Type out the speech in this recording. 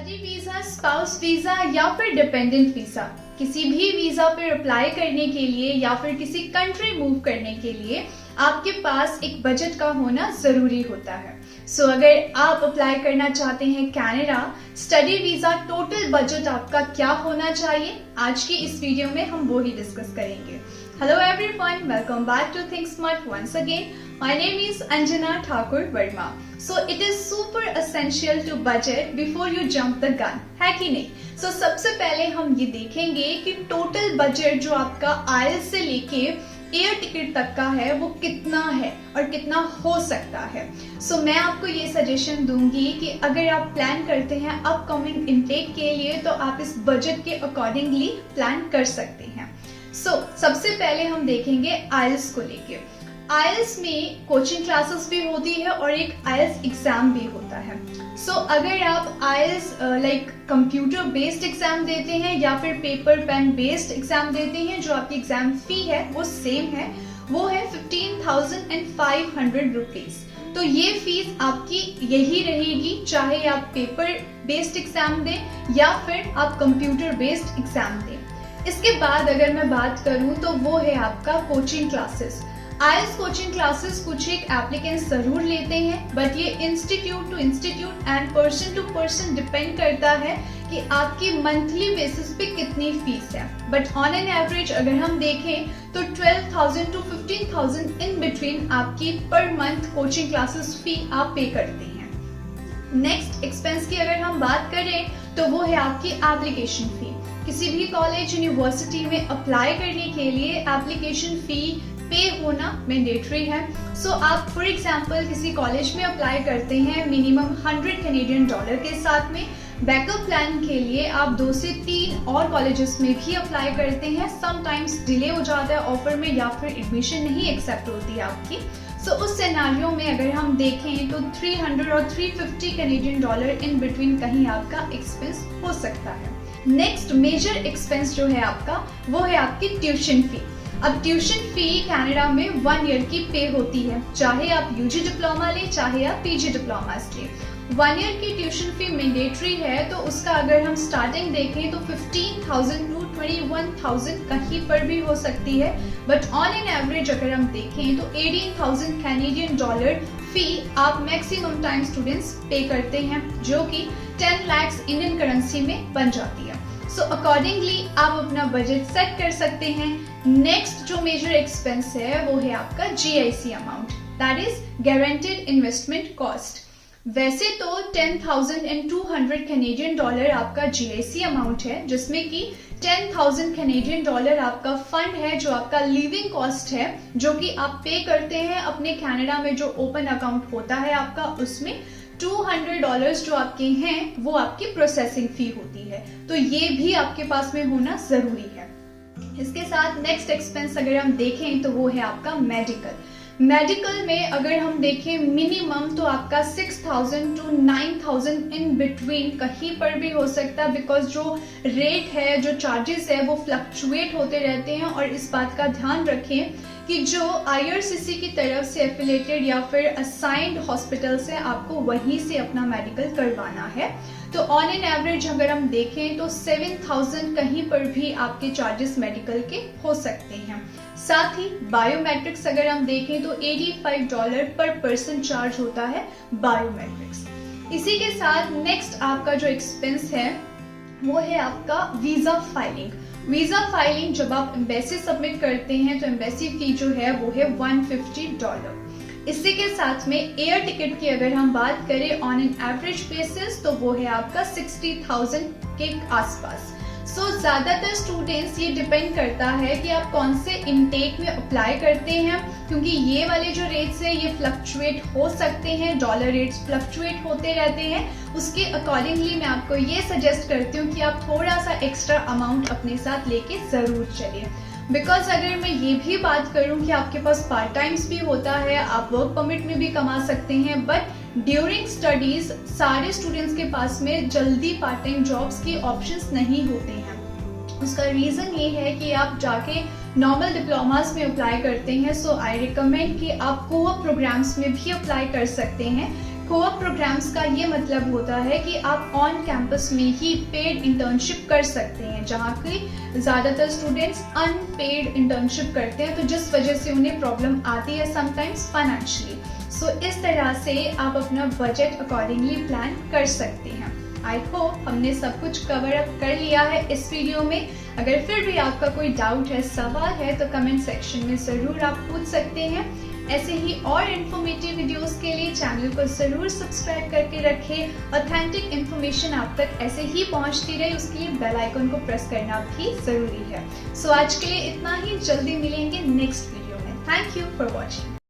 Study visa, spouse visa या फिर dependent visa, किसी भी वीजा पर अप्लाई करने के लिए या फिर किसी कंट्री मूव करने के लिए आपके पास एक बजट का होना जरूरी होता है। सो अगर आप अप्लाई करना चाहते हैं Canada study visa, total budget आपका क्या होना चाहिए, आज की इस वीडियो में हम वो ही डिस्कस करेंगे। Hello everyone, welcome back to Think Smart once again. My name is Anjana Thakur Verma. So it is super essential to budget before you jump the gun, है कि नहीं? So सबसे पहले हम ये देखेंगे कि टोटल बजट जो आपका IELTS से लेके एयर टिकट तक का है वो कितना है और कितना हो सकता है। सो मैं आपको ये सजेशन दूंगी कि अगर आप प्लान करते हैं अपकमिंग इनटेक के लिए तो आप इस बजट के अकॉर्डिंगली प्लान कर सकते हैं। सबसे पहले हम देखेंगे आइल्स को लेके। आइल्स में कोचिंग क्लासेस भी होती है और एक आइल्स एग्जाम भी होता है। अगर आप आइल्स कंप्यूटर बेस्ड एग्जाम देते हैं या फिर पेपर पेन बेस्ड एग्जाम देते हैं, जो आपकी एग्जाम फी है वो सेम है, वो है 15,500 रुपीज। तो ये फीस आपकी यही रहेगी चाहे आप पेपर बेस्ड एग्जाम दें या फिर आप कंप्यूटर बेस्ड एग्जाम दें। इसके बाद अगर मैं बात करूं तो वो है आपका coaching classes. IELTS coaching classes कुछ एक एप्लीकेंट्स जरूर लेते हैं, बट ये institute to institute and person to person depend करता है कि आपकी मंथली बेसिस पे कितनी फीस है। बट ऑन एन एवरेज अगर हम देखें तो 12,000 टू 15,000 इन बिटवीन आपकी पर मंथ कोचिंग क्लासेस फी आप पे करते हैं। नेक्स्ट एक्सपेंस की अगर हम बात करें तो वो है आपकी एप्लीकेशन फी। किसी भी कॉलेज यूनिवर्सिटी में अप्लाई करने के लिए एप्लीकेशन फी पे होना मैंडेटरी है। आप फॉर एग्जांपल किसी कॉलेज में अप्लाई करते हैं मिनिमम 100 कैनेडियन डॉलर के साथ में। बैकअप प्लान के लिए आप 2 से 3 और कॉलेजेस में भी अप्लाई करते हैं। समटाइम्स डिले हो जाता है ऑफर में या फिर एडमिशन नहीं एक्सेप्ट होती है आपकी। उस सिनेरियो में अगर हम देखें तो 300 और 350 कैनेडियन डॉलर इन बिटवीन कहीं आपका एक्सपेंस हो सकता है। नेक्स्ट मेजर एक्सपेंस जो है आपका वो है आपकी ट्यूशन फी। अब ट्यूशन फी कनाडा में 1 ईयर की पे होती है, चाहे आप यूजी डिप्लोमा ले चाहे आप पीजी डिप्लोमा ले। 1 ईयर की ट्यूशन फी मैंडेटरी है, तो उसका अगर हम स्टार्टिंग देखें तो 15,000 टू 21,000 कहीं पर भी हो सकती है, बट ऑन एन एवरेज अगर हम देखें तो 18,000 कैनेडियन डॉलर फी आप मैक्सिमम टाइम स्टूडेंट्स पे करते हैं, जो कि 10 लाख इंडियन करेंसी में बन जाती है। अकॉर्डिंगली आप अपना बजट सेट कर सकते हैं। नेक्स्ट जो मेजर एक्सपेंस है वो है आपका GIC amount, that is guaranteed investment cost. वैसे तो 10,200 कैनेडियन डॉलर आपका GIC अमाउंट है, जिसमें कि 10,000 कैनेडियन डॉलर आपका फंड है जो आपका लिविंग कॉस्ट है, जो कि आप पे करते हैं अपने कनाडा में जो ओपन अकाउंट होता है आपका, उसमें $200 जो आपके हैं वो आपकी प्रोसेसिंग फी होती है। तो ये भी आपके पास में होना जरूरी है। इसके साथ नेक्स्ट एक्सपेंस अगर हम देखें तो वो है आपका मेडिकल में अगर हम देखें मिनिमम तो आपका 6,000 टू 9,000 इन बिटवीन कहीं पर भी हो सकता है, बिकॉज जो रेट है, जो चार्जेस है वो फ्लक्चुएट होते रहते हैं। और इस बात का ध्यान रखें कि जो IRCC की तरफ से एफिलेटेड या फिर असाइंड हॉस्पिटल से आपको वहीं से अपना मेडिकल करवाना है। तो ऑन एन एवरेज अगर हम देखें तो 7,000 कहीं पर भी आपके चार्जेस मेडिकल के हो सकते हैं। साथ ही बायोमेट्रिक्स अगर हम देखें तो $85 पर पर्सन चार्ज होता है बायोमेट्रिक्स। इसी के साथ नेक्स्ट आपका जो एक्सपेंस है वो है आपका वीजा फाइलिंग। वीजा फाइलिंग जब आप एम्बेसी सबमिट करते हैं तो एम्बेसी फी जो है वो है $150। इसी के साथ में एयर टिकट की अगर हम बात करें ऑन एन एवरेज बेसिस तो वो है आपका 60,000 के आसपास। ज्यादातर स्टूडेंट्स ये डिपेंड करता है कि आप कौन से इनटेक में अप्लाई करते हैं, क्योंकि ये वाले जो रेट्स है ये फ्लक्चुएट हो सकते हैं, डॉलर रेट्स फ्लक्चुएट होते रहते हैं। उसके अकॉर्डिंगली मैं आपको ये सजेस्ट करती हूँ कि आप थोड़ा सा एक्स्ट्रा अमाउंट अपने साथ लेके जरूर चलिए। बिकॉज अगर मैं ये भी बात करूं कि आपके पास पार्ट टाइम्स भी होता है, आप वर्क परमिट में भी कमा सकते हैं, बट ड्यूरिंग स्टडीज सारे स्टूडेंट्स के पास में जल्दी पार्ट टाइम जॉब्स की ऑप्शंस नहीं होते हैं। उसका रीजन ये है कि आप जाके नॉर्मल डिप्लोमास में अप्लाई करते हैं। आई रिकमेंड कि आप कोऑप प्रोग्राम्स में भी अप्लाई कर सकते हैं। कोऑप प्रोग्राम्स का ये मतलब होता है कि आप ऑन कैंपस में ही पेड इंटर्नशिप कर सकते हैं, जहाँ की ज़्यादातर स्टूडेंट्स अनपेड इंटर्नशिप करते हैं, तो जिस वजह से उन्हें प्रॉब्लम आती है समटाइम्स फाइनेंशियली। सो इस तरह से आप अपना बजट अकॉर्डिंगली प्लान कर सकते हैं। आई होप हमने सब कुछ कवर अप कर लिया है इस वीडियो में। अगर फिर भी आपका कोई डाउट है, सवाल है, तो कमेंट सेक्शन में ज़रूर आप पूछ सकते हैं। ऐसे ही और इन्फॉर्मेटिव वीडियोस के लिए चैनल को ज़रूर सब्सक्राइब करके रखें। ऑथेंटिक इन्फॉर्मेशन आप तक ऐसे ही पहुंचती रहे, उसके लिए बेल आइकन को प्रेस करना भी ज़रूरी है। सो आज के लिए इतना ही, जल्दी मिलेंगे नेक्स्ट वीडियो में। Thank you for watching.